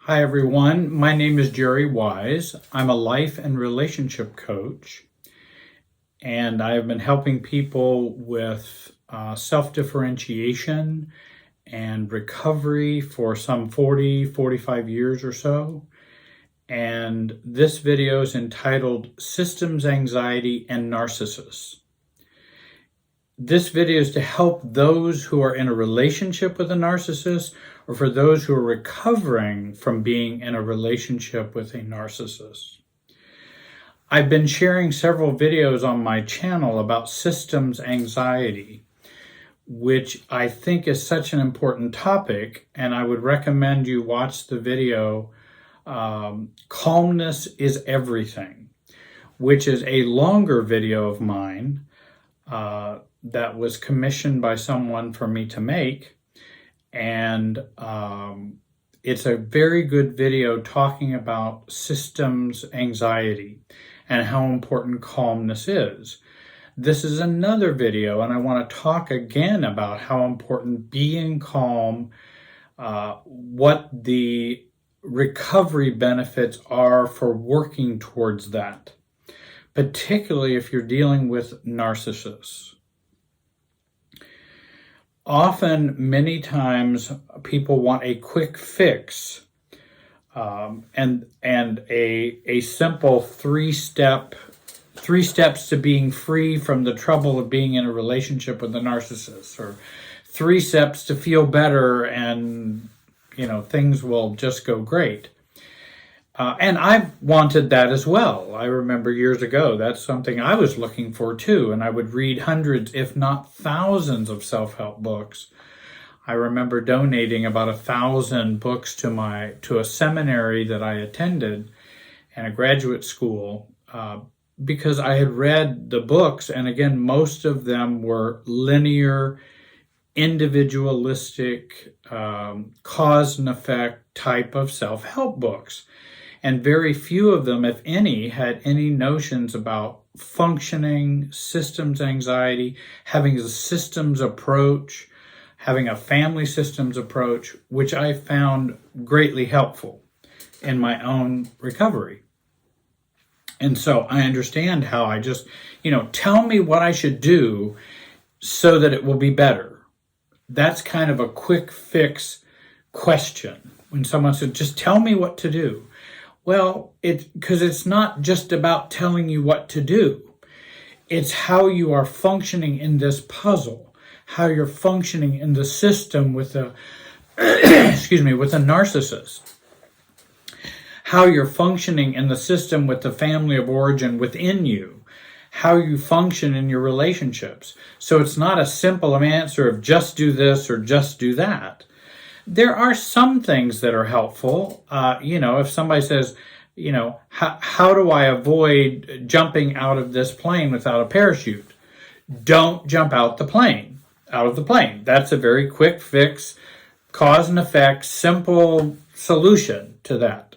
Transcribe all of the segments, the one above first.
Hi everyone, my name is Jerry Wise. I'm a life and relationship coach, and I have been helping people with self-differentiation and recovery for some 45 years or so. And this video is entitled Systems Anxiety and Narcissists. This video is to help those who are in a relationship with a narcissist or for those who are recovering from being in a relationship with a narcissist. I've been sharing several videos on my channel about systems anxiety, which I think is such an important topic, and I would recommend you watch the video Calmness is Everything, which is a longer video of mine that was commissioned by someone for me to make. And it's a very good video talking about systems anxiety and how important calmness is. This is another video, and I want to talk again about how important being calm, what the recovery benefits are for working towards that, particularly if you're dealing with narcissists. Often, many times, people want a quick fix and a simple three steps to being free from the trouble of being in a relationship with a narcissist, or 3 steps to feel better and things will just go great. And I wanted that as well. I remember years ago, that's something I was looking for too. And I would read hundreds, if not thousands, of self-help books. I remember donating about 1,000 books to a seminary that I attended and a graduate school because I had read the books. And again, most of them were linear, individualistic, cause and effect type of self-help books. And very few of them, if any, had any notions about functioning, systems anxiety, having a systems approach, having a family systems approach, which I found greatly helpful in my own recovery. And so I understand how I just, tell me what I should do so that it will be better. That's kind of a quick fix question. When someone said, just tell me what to do. Well, because it's not just about telling you what to do. It's how you are functioning in this puzzle, how you're functioning in the system with a, with a narcissist, how you're functioning in the system with the family of origin within you, how you function in your relationships. So it's not a simple answer of just do this or just do that. There are some things that are helpful. If somebody says, how do I avoid jumping out of this plane without a parachute? Don't jump out of the plane. That's a very quick fix, cause and effect, simple solution to that.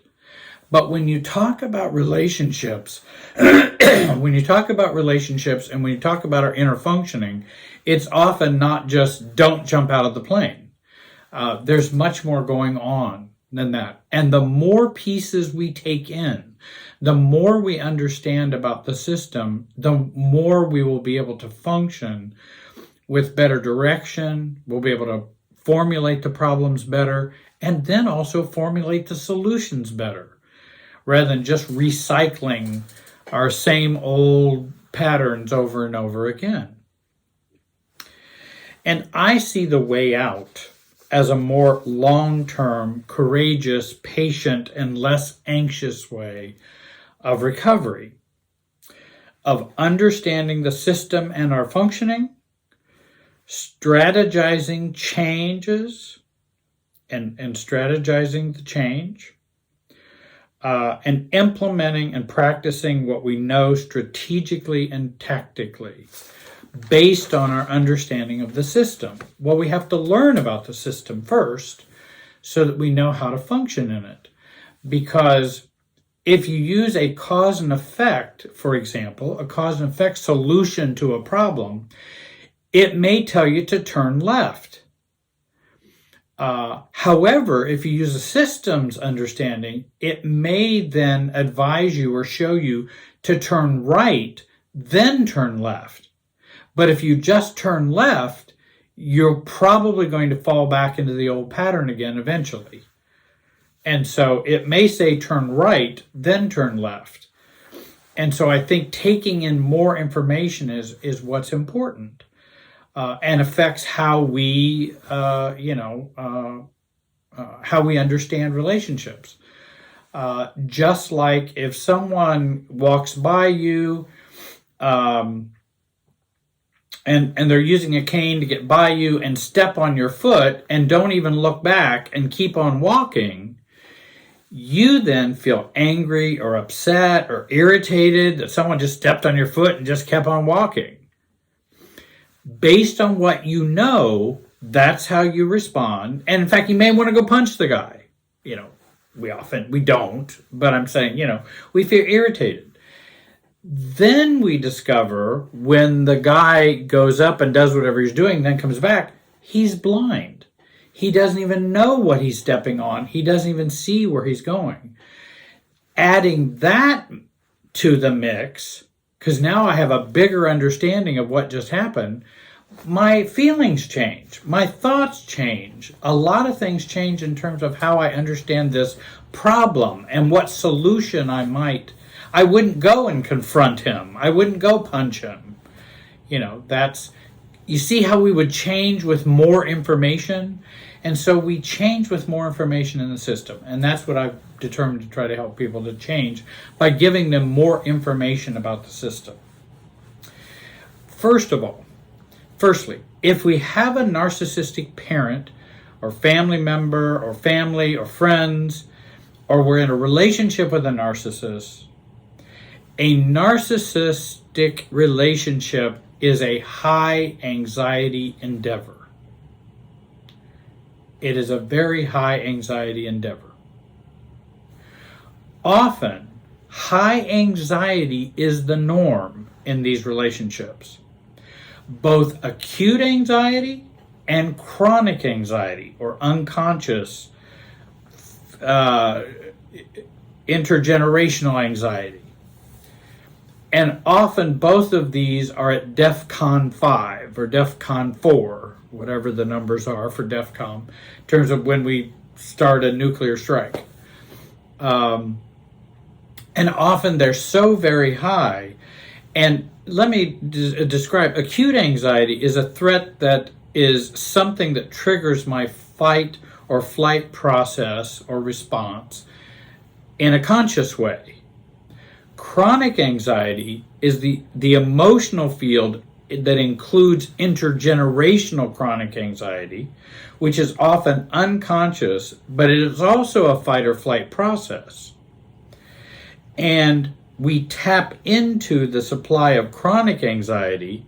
But when you talk about relationships, and when you talk about our inner functioning, it's often not just don't jump out of the plane. There's much more going on than that. And the more pieces we take in, the more we understand about the system, the more we will be able to function with better direction. We'll be able to formulate the problems better and then also formulate the solutions better, rather than just recycling our same old patterns over and over again. And I see the way out as a more long-term, courageous, patient, and less anxious way of recovery, of understanding the system and our functioning, strategizing changes, and strategizing the change, and implementing and practicing what we know strategically and tactically, based on our understanding of the system. Well, we have to learn about the system first so that we know how to function in it. Because if you use a cause and effect, for example, a cause and effect solution to a problem, it may tell you to turn left. However, if you use a systems understanding, it may then advise you or show you to turn right, then turn left. But if you just turn left, you're probably going to fall back into the old pattern again eventually. And so it may say turn right, then turn left. And so I think taking in more information is what's important, and affects how we, how we understand relationships. Just like if someone walks by you, and they're using a cane to get by you and step on your foot and don't even look back and keep on walking, you then feel angry or upset or irritated that someone just stepped on your foot and just kept on walking. Based on what you know, that's how you respond. And in fact, you may want to go punch the guy. We don't, but I'm saying, we feel irritated. Then we discover when the guy goes up and does whatever he's doing, then comes back, he's blind. He doesn't even know what he's stepping on. He doesn't even see where he's going. Adding that to the mix, because now I have a bigger understanding of what just happened, my feelings change. My thoughts change. A lot of things change in terms of how I understand this problem and what solution I wouldn't go and confront him. I wouldn't go punch him. You see how we would change with more information? And so we change with more information in the system. And that's what I've determined to try to help people to change by giving them more information about the system. Firstly, if we have a narcissistic parent or family member or family or friends, or we're in a relationship with a narcissist relationship is a high anxiety endeavor. It is a very high anxiety endeavor. Often, high anxiety is the norm in these relationships. Both acute anxiety and chronic anxiety, or unconscious intergenerational anxiety. And often both of these are at DEFCON 5 or DEFCON 4, whatever the numbers are for DEFCON, in terms of when we start a nuclear strike. And often they're so very high. And let me describe, acute anxiety is a threat that is something that triggers my fight or flight process or response in a conscious way. Chronic anxiety is the emotional field that includes intergenerational chronic anxiety, which is often unconscious, but it is also a fight or flight process. And we tap into the supply of chronic anxiety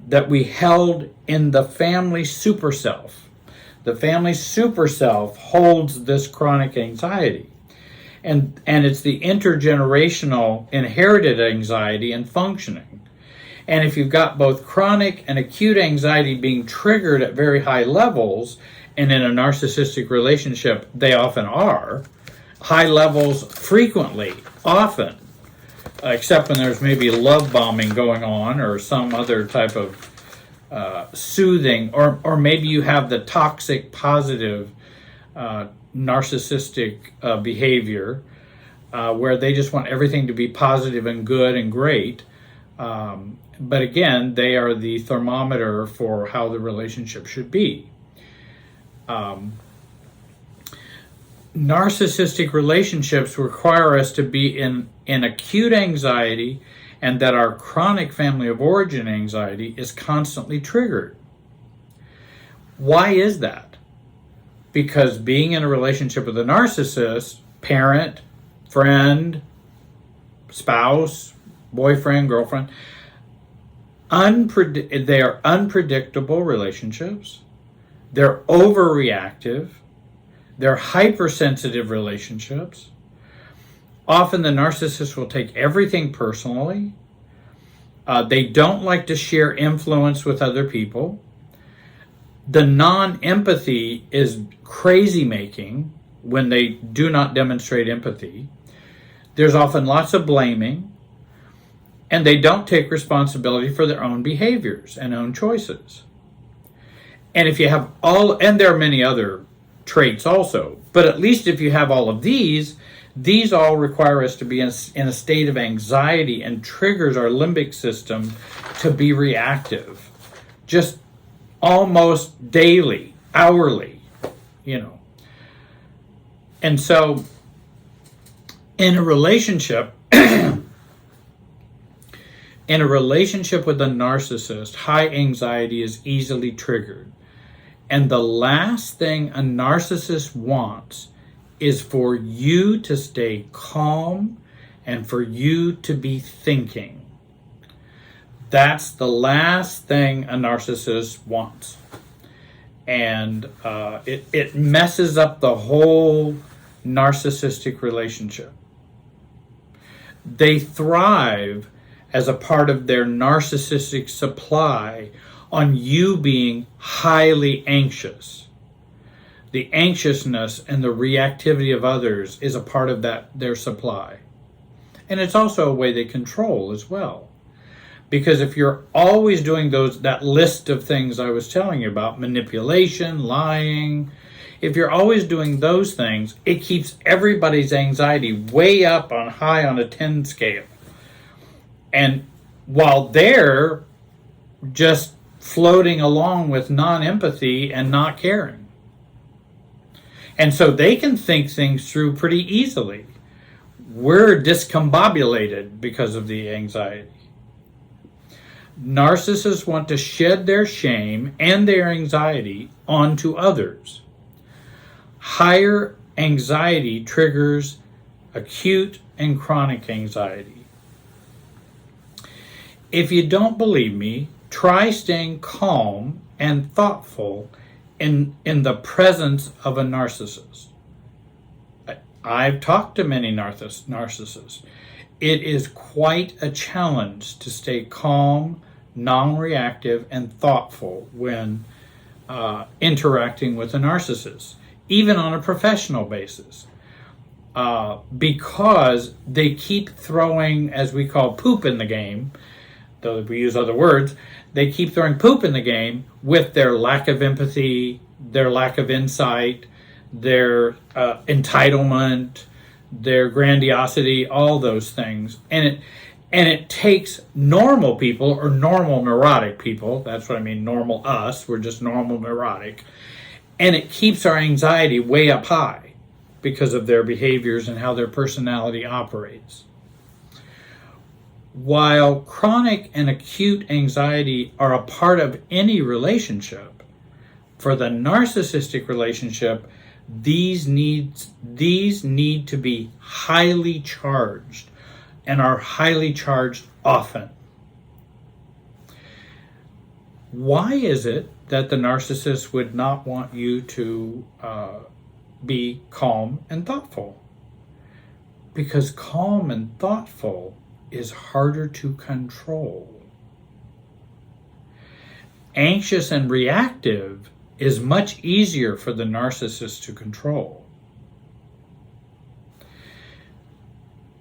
that we held in the family superself. The family superself holds this chronic anxiety. And it's the intergenerational inherited anxiety and functioning. And if you've got both chronic and acute anxiety being triggered at very high levels, and in a narcissistic relationship, they often are, high levels frequently, often, except when there's maybe love bombing going on or some other type of soothing, or maybe you have the toxic positive narcissistic behavior where they just want everything to be positive and good and great. But again, they are the thermometer for how the relationship should be. Narcissistic relationships require us to be in acute anxiety, and that our chronic family of origin anxiety is constantly triggered. Why is that? Because being in a relationship with a narcissist, parent, friend, spouse, boyfriend, girlfriend, they are unpredictable relationships. They're overreactive. They're hypersensitive relationships. Often the narcissist will take everything personally. They don't like to share influence with other people. The non-empathy is crazy making when they do not demonstrate empathy. There's often lots of blaming, and they don't take responsibility for their own behaviors and own choices. And if you have and there are many other traits also, but at least if you have all of these all require us to be in a state of anxiety and triggers our limbic system to be reactive, just almost daily, hourly, And so in a relationship, with a narcissist, high anxiety is easily triggered. And the last thing a narcissist wants is for you to stay calm and for you to be thinking. That's the last thing a narcissist wants. And it messes up the whole narcissistic relationship. They thrive as a part of their narcissistic supply on you being highly anxious. The anxiousness and the reactivity of others is a part of their supply. And it's also a way they control as well. Because if you're always doing that list of things I was telling you about, manipulation, lying, if you're always doing those things, it keeps everybody's anxiety way up on high on a 10 scale. And while they're just floating along with non-empathy and not caring. And so they can think things through pretty easily. We're discombobulated because of the anxiety. Narcissists want to shed their shame and their anxiety onto others. Higher anxiety triggers acute and chronic anxiety. If you don't believe me, try staying calm and thoughtful in the presence of a narcissist. I've talked to many narcissists. It is quite a challenge to stay calm, non-reactive, and thoughtful when interacting with a narcissist, even on a professional basis, because they keep throwing, as we call, poop in the game. Though we use other words, they keep throwing poop in the game with their lack of empathy, their lack of insight, their entitlement, their grandiosity, all those things. And it takes normal people, or normal neurotic people, that's what I mean, normal us, we're just normal neurotic, and it keeps our anxiety way up high because of their behaviors and how their personality operates. While chronic and acute anxiety are a part of any relationship, for the narcissistic relationship, these need to be highly charged and are highly charged often. Why is it that the narcissist would not want you to be calm and thoughtful? Because calm and thoughtful is harder to control. Anxious and reactive is much easier for the narcissist to control.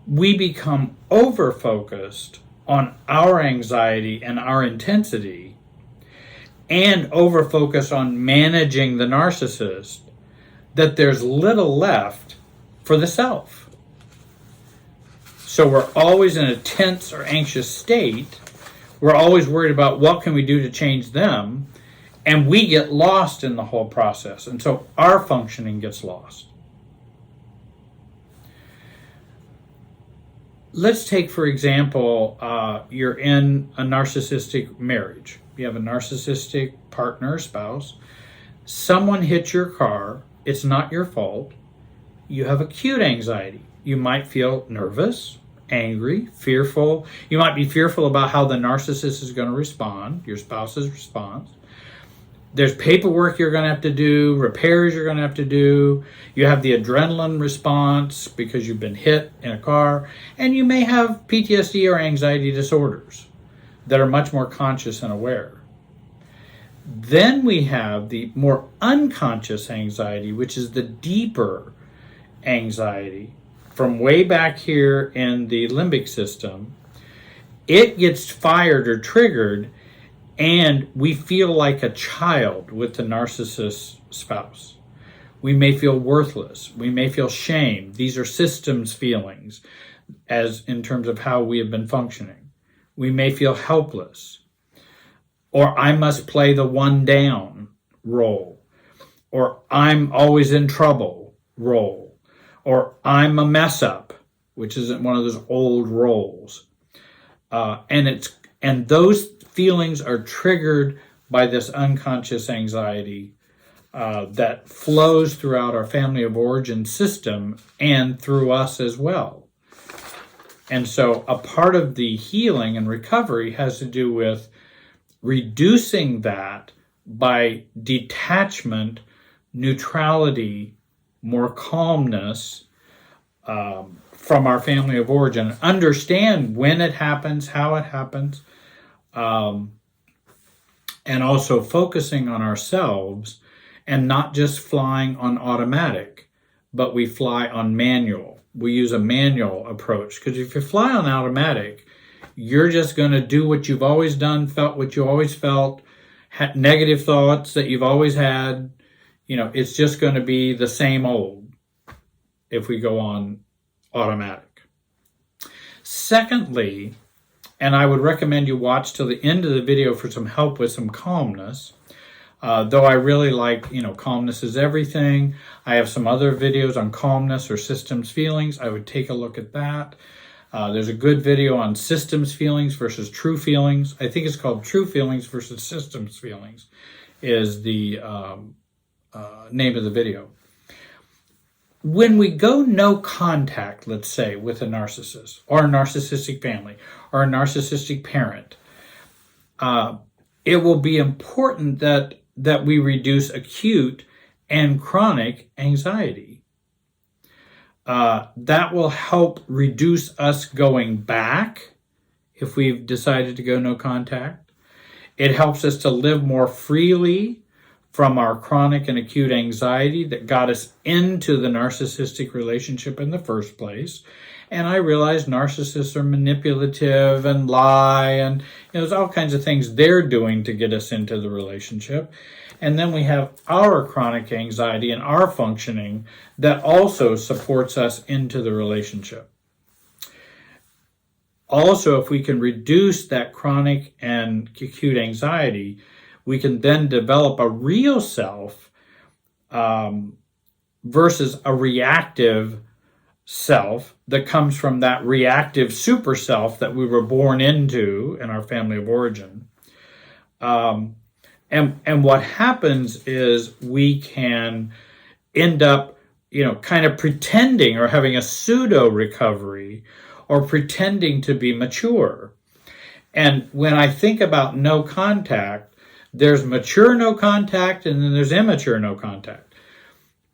We become over-focused on our anxiety and our intensity, and over-focused on managing the narcissist, that there's little left for the self. So we're always in a tense or anxious state. We're always worried about what can we do to change them, and we get lost in the whole process. And so our functioning gets lost. Let's take, for example, you're in a narcissistic marriage. You have a narcissistic partner or spouse. Someone hits your car. It's not your fault. You have acute anxiety. You might feel nervous, angry, fearful. You might be fearful about how the narcissist is going to respond, your spouse's response. There's paperwork you're going to have to do, repairs you're going to have to do. You have the adrenaline response because you've been hit in a car. And you may have PTSD or anxiety disorders that are much more conscious and aware. Then we have the more unconscious anxiety, which is the deeper anxiety from way back here in the limbic system. It gets fired or triggered, and we feel like a child with the narcissist spouse. We may feel worthless. We may feel shame. These are systems feelings, as in terms of how we have been functioning. We may feel helpless, or I must play the one down role, or I'm always in trouble role, or I'm a mess up, which isn't one of those old roles. And those feelings are triggered by this unconscious anxiety that flows throughout our family of origin system and through us as well. And so a part of the healing and recovery has to do with reducing that by detachment, neutrality, more calmness from our family of origin. Understand when it happens, how it happens, and also focusing on ourselves and not just flying on automatic, but we fly on manual. We use a manual approach, because if you fly on automatic, you're just going to do what you've always done, felt what you always felt, had negative thoughts that you've always had. It's just going to be the same old if we go on automatic. Secondly, and I would recommend you watch till the end of the video for some help with some calmness, though I really like, calmness is everything. I have some other videos on calmness or systems feelings. I would take a look at that. There's a good video on systems feelings versus true feelings. I think it's called True Feelings versus Systems Feelings is the name of the video. When we go no contact, let's say, with a narcissist or a narcissistic family or a narcissistic parent, it will be important that we reduce acute and chronic anxiety. That will help reduce us going back if we've decided to go no contact. It helps us to live more freely from our chronic and acute anxiety that got us into the narcissistic relationship in the first place. And I realize narcissists are manipulative and lie, and there's all kinds of things they're doing to get us into the relationship. And then we have our chronic anxiety and our functioning that also supports us into the relationship. Also, if we can reduce that chronic and acute anxiety, we can then develop a real self versus a reactive self that comes from that reactive super self that we were born into in our family of origin. And what happens is we can end up, kind of pretending or having a pseudo recovery or pretending to be mature. And when I think about no contact, there's mature no contact and then there's immature no contact.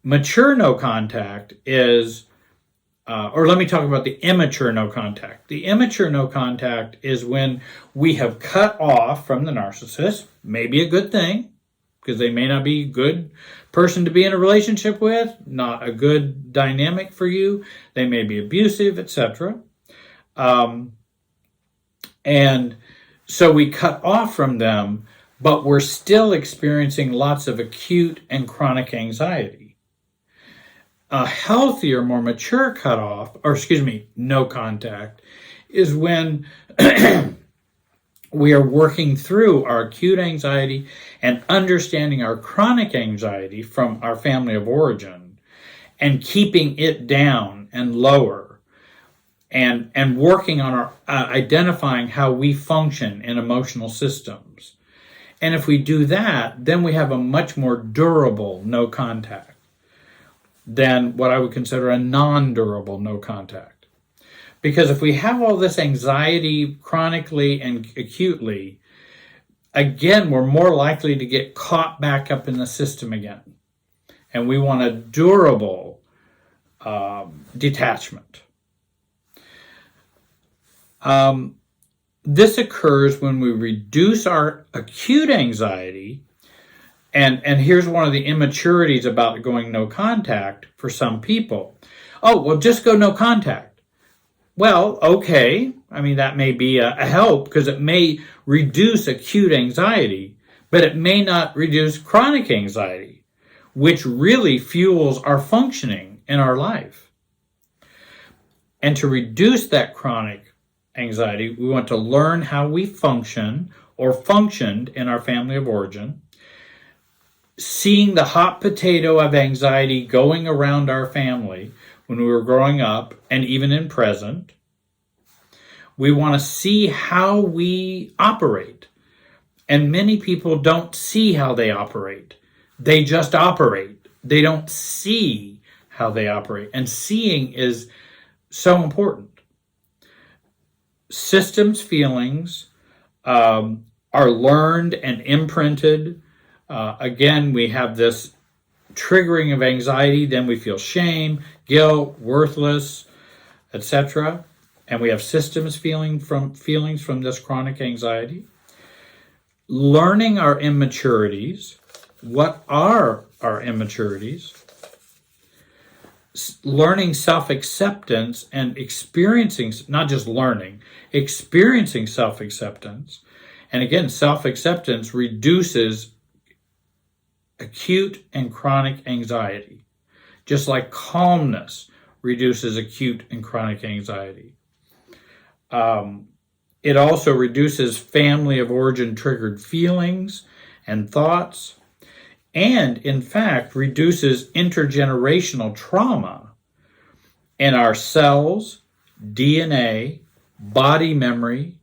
Mature no contact is, or let me talk about the immature no contact. The immature no contact is when we have cut off from the narcissist, maybe a good thing, because they may not be a good person to be in a relationship with, not a good dynamic for you. They may be abusive, etc. And so we cut off from them, but we're still experiencing lots of acute and chronic anxiety. A healthier, more mature cutoff, no contact, is when we are working through our acute anxiety and understanding our chronic anxiety from our family of origin and keeping it down and lower and working on our identifying how we function in emotional systems. And if we do that, then we have a much more durable no contact than what I would consider a non-durable no contact. Because if we have all this anxiety chronically and acutely, again, we're more likely to get caught back up in the system again. And we want a durable detachment. This occurs when we reduce our acute anxiety And here's one of the immaturities about going no contact for some people. Oh, well, just go no contact. Well, okay. I mean, that may be a help because it may reduce acute anxiety, but it may not reduce chronic anxiety, which really fuels our functioning in our life. And to reduce that chronic anxiety, we want to learn how we function or functioned in our family of origin, seeing the hot potato of anxiety going around our family when we were growing up and even in present. We want to see how we operate. And many people don't see how they operate. They just operate. They don't see how they operate. And seeing is so important. Systems feelings are learned and imprinted. Again, we have this triggering of anxiety, then we feel shame, guilt, worthless, etc. And we have systems feelings from this chronic anxiety. Learning our immaturities. What are our immaturities? Learning self-acceptance and experiencing, not just learning, experiencing self-acceptance. And again, self-acceptance reduces acute and chronic anxiety, just like calmness reduces acute and chronic anxiety. It also reduces family of origin triggered feelings and thoughts, and in fact reduces intergenerational trauma in our cells, DNA, body memory,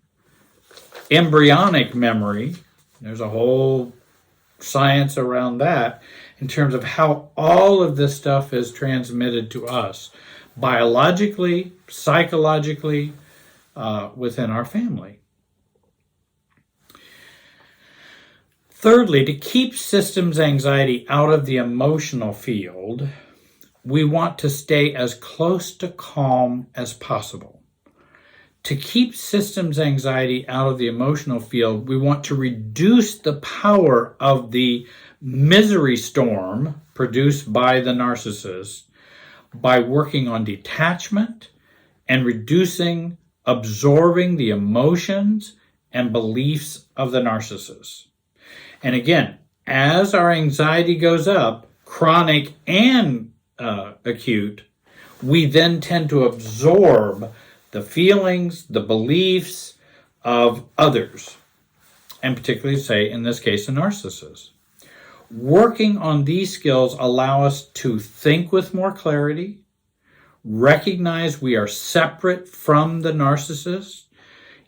embryonic memory. There's a whole science around that in terms of how all of this stuff is transmitted to us biologically, psychologically, within our family. Thirdly, to keep systems anxiety out of the emotional field, we want to stay as close to calm as possible. To keep systems anxiety out of the emotional field, we want to reduce the power of the misery storm produced by the narcissist by working on detachment and reducing, absorbing the emotions and beliefs of the narcissist. And again, as our anxiety goes up, chronic and acute, we then tend to absorb the feelings, the beliefs of others, and particularly, say, in this case, a narcissist. Working on these skills allow us to think with more clarity, recognize we are separate from the narcissist,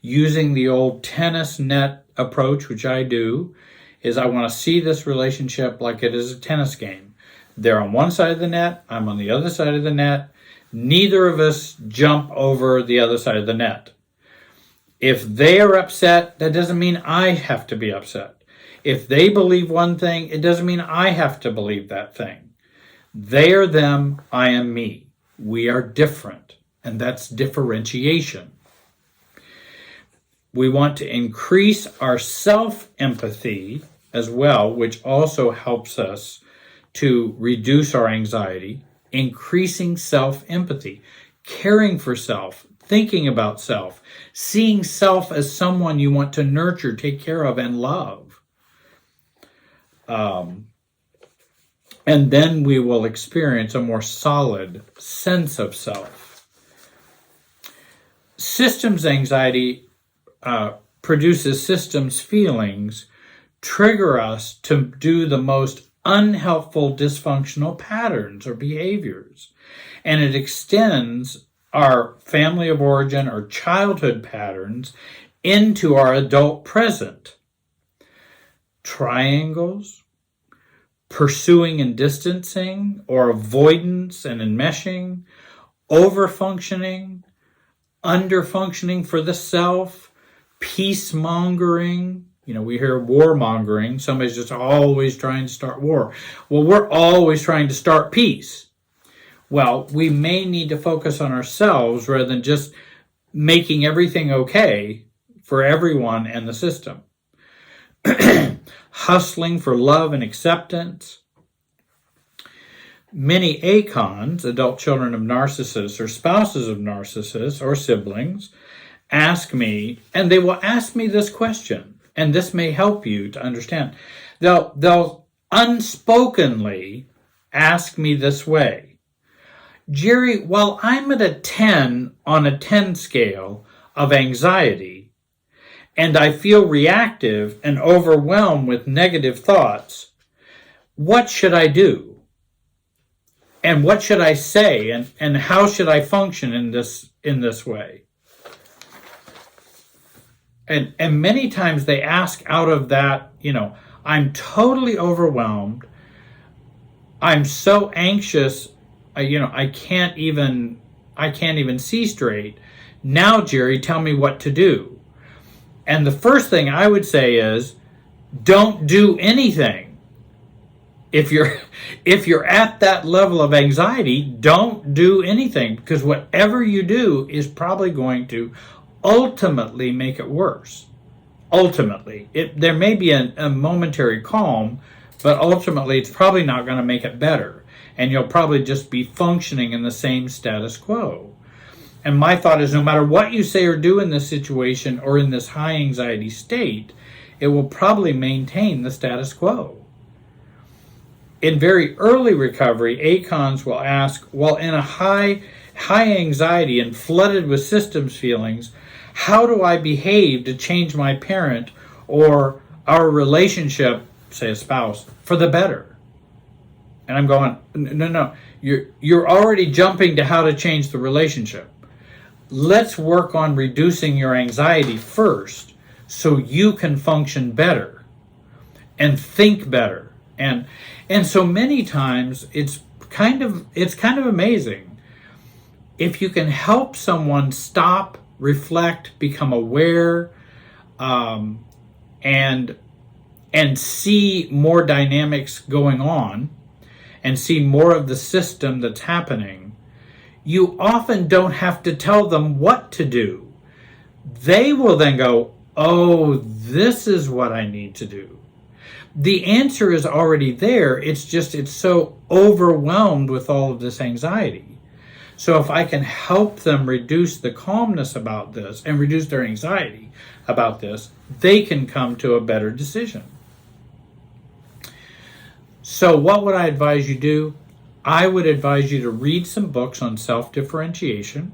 using the old tennis net approach, which I do, is I want to see this relationship like it is a tennis game. They're on one side of the net, I'm on the other side of the net. Neither of us jump over the other side of the net. If they are upset, that doesn't mean I have to be upset. If they believe one thing, it doesn't mean I have to believe that thing. They are them, I am me. We are different, and that's differentiation. We want to increase our self-empathy as well, which also helps us to reduce our anxiety, increasing self-empathy, caring for self, thinking about self, seeing self as someone you want to nurture, take care of, and love. And then we will experience a more solid sense of self. Systems anxiety produces systems feelings, trigger us to do the most unhelpful dysfunctional patterns or behaviors. And it extends our family of origin or childhood patterns into our adult present. Triangles, pursuing and distancing, or avoidance and enmeshing, overfunctioning, underfunctioning for the self, peace-mongering. We hear warmongering. Somebody's just always trying to start war. Well, we're always trying to start peace. Well, we may need to focus on ourselves rather than just making everything okay for everyone and the system. hustling for love and acceptance. Many ACONs, adult children of narcissists or spouses of narcissists or siblings, ask me, and they will ask me this question, and this may help you to understand. They'll unspokenly ask me this way: Jerry, while I'm at a 10 on a 10 scale of anxiety, and I feel reactive and overwhelmed with negative thoughts, what should I do? And what should I say? And how should I function in this way? And many times they ask out of that, I'm totally overwhelmed. I'm so anxious, I can't even see straight. Now, Jerry, tell me what to do. And the first thing I would say is, don't do anything. If you're at that level of anxiety, don't do anything, because whatever you do is probably going to ultimately make it worse. Ultimately, there may be a momentary calm, but ultimately it's probably not going to make it better, and you'll probably just be functioning in the same status quo. And my thought is, no matter what you say or do in this situation or in this high anxiety state, it will probably maintain the status quo. In very early recovery, ACONs will ask, well, in a high anxiety and flooded with systems feelings, how do I behave to change my parent or our relationship, say a spouse, for the better? And I'm going, no, you're already jumping to how to change the relationship. Let's work on reducing your anxiety first so you can function better and think better. And so many times it's kind of amazing if you can help someone stop, reflect, become aware, and see more dynamics going on, and see more of the system that's happening. You often don't have to tell them what to do. They will then go, oh, this is what I need to do. The answer is already there. It's so overwhelmed with all of this anxiety. So if I can help them reduce the calmness about this and reduce their anxiety about this, they can come to a better decision. So what would I advise you do? I would advise you to read some books on self-differentiation.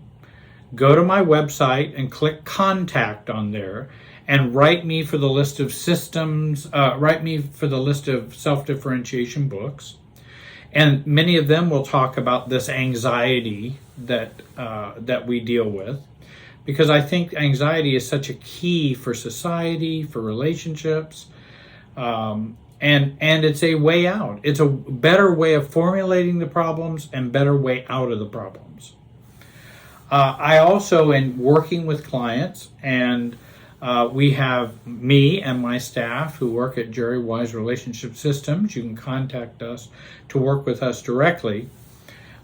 Go to my website and click contact on there, and write me for the list of self-differentiation books. And many of them will talk about this anxiety that we deal with, because I think anxiety is such a key for society, for relationships, and it's a way out. It's a better way of formulating the problems and better way out of the problems. I also, in working with clients, and we have me and my staff who work at Jerry Wise Relationship Systems. You can contact us to work with us directly.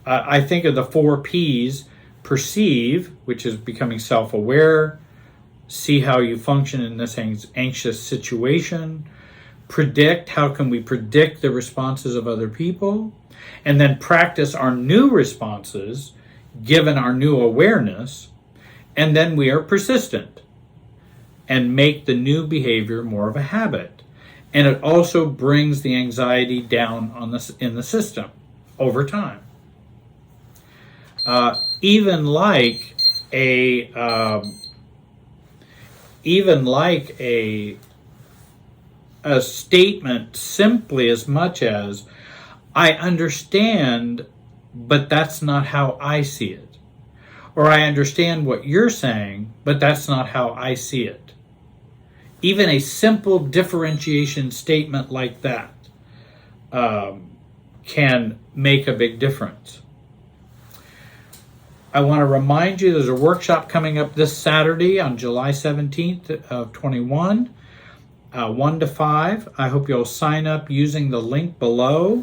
I think of the 4 Ps: perceive, which is becoming self-aware, see how you function in this anxious situation, predict, how can we predict the responses of other people, and then practice our new responses given our new awareness, and then we are persistent and make the new behavior more of a habit. And it also brings the anxiety down in the system over time. Even like a statement simply as much as, I understand, but that's not how I see it. Or I understand what you're saying, but that's not how I see it. Even a simple differentiation statement like that can make a big difference. I want to remind you there's a workshop coming up this Saturday on July 17th of 21, 1 to 5. I hope you'll sign up using the link below.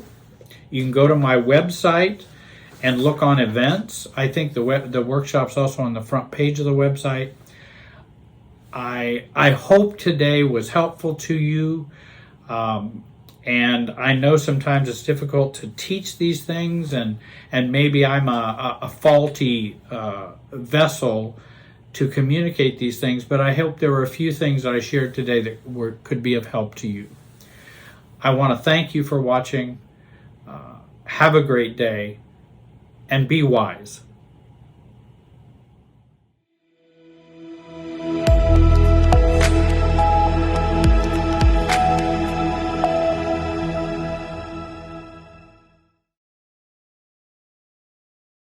You can go to my website and look on events. I think the workshop's also on the front page of the website. I hope today was helpful to you. And I know sometimes it's difficult to teach these things, and maybe I'm a faulty vessel to communicate these things, but I hope there were a few things that I shared today that could be of help to you. I want to thank you for watching. Have a great day, and be wise.